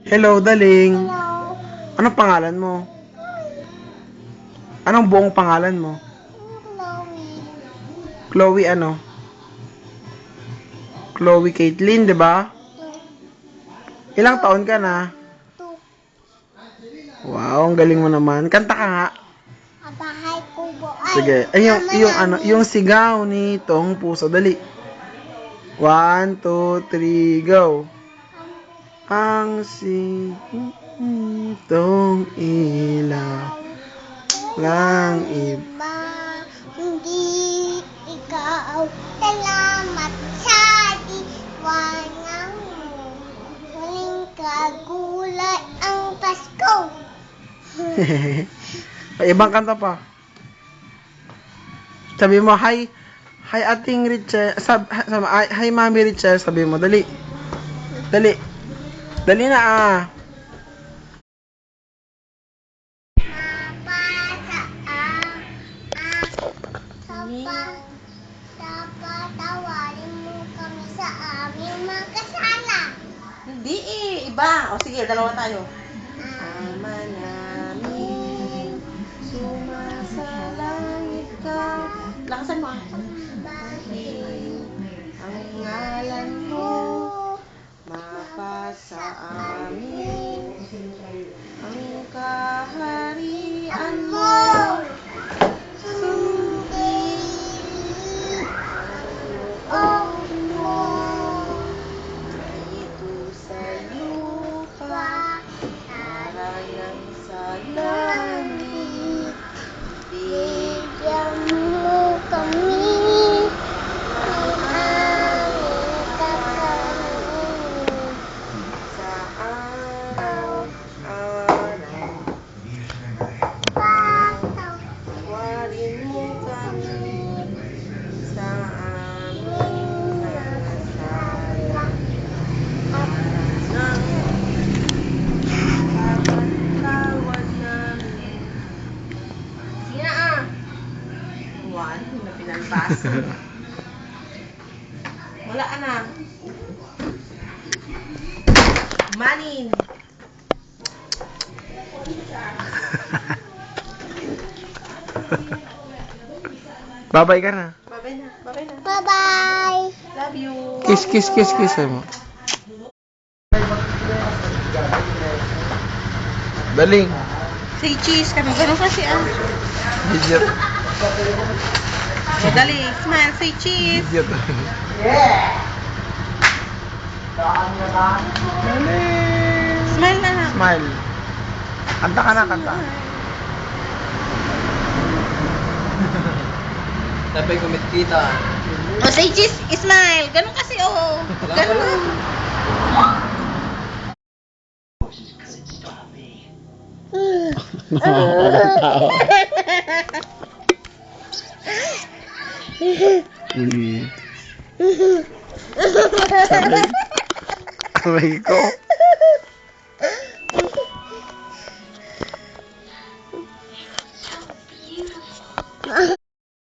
Hello, daling. Hello. Anong pangalan mo? Anong buong pangalan mo? Chloe. Chloe ano? Chloe Caitlyn, di ba? Ilang taon ka na? 2. Wow, ang galing mo naman. Kanta ka nga. Abahay kubo. Sige. Ay, yung sigaw ni Tong Puso. Dali. 1, 2, 3, go. Ang sitong ilaw lang iba, hindi ikaw. Salamat sa diwanang mo. Huling kagulay ang Pasko. Ay, ibang kanta pa. Sabi mo, hi Ating Richel. Hi, Mami Richel. Sabi mo, dali. Dali. Dali na ah. Tawarin mo kami sa aming mga kasala. Hindi eh, iba. O sige, dalawa tayo. Ama namin, sumasalangit ka. Lakasan mo ah. Bahin ang ngalan mo, mapasa amin ang kaharian mo. Bigyan mo kami ng aming kakanin Sa araw-araw, tawarin mo kami sa aming nasala. Tawad namin. Sige na ah. One, na pinalbasa. Wala ka na. Manin. Babay ka na. Babay na, babay na. Bye-bye. Love you. Kiss, kiss, kiss, kiss. Sabi mo. Daling. Say cheese kami. Ganun kasi ah. Idiot. O dali, smile, say cheese. Idiot. Smile na lang. Smile. Kanta ka na, kanta. Dapat kumit kita. O say cheese, smile. Ganun kasi oh. Ganun. Sabi ko.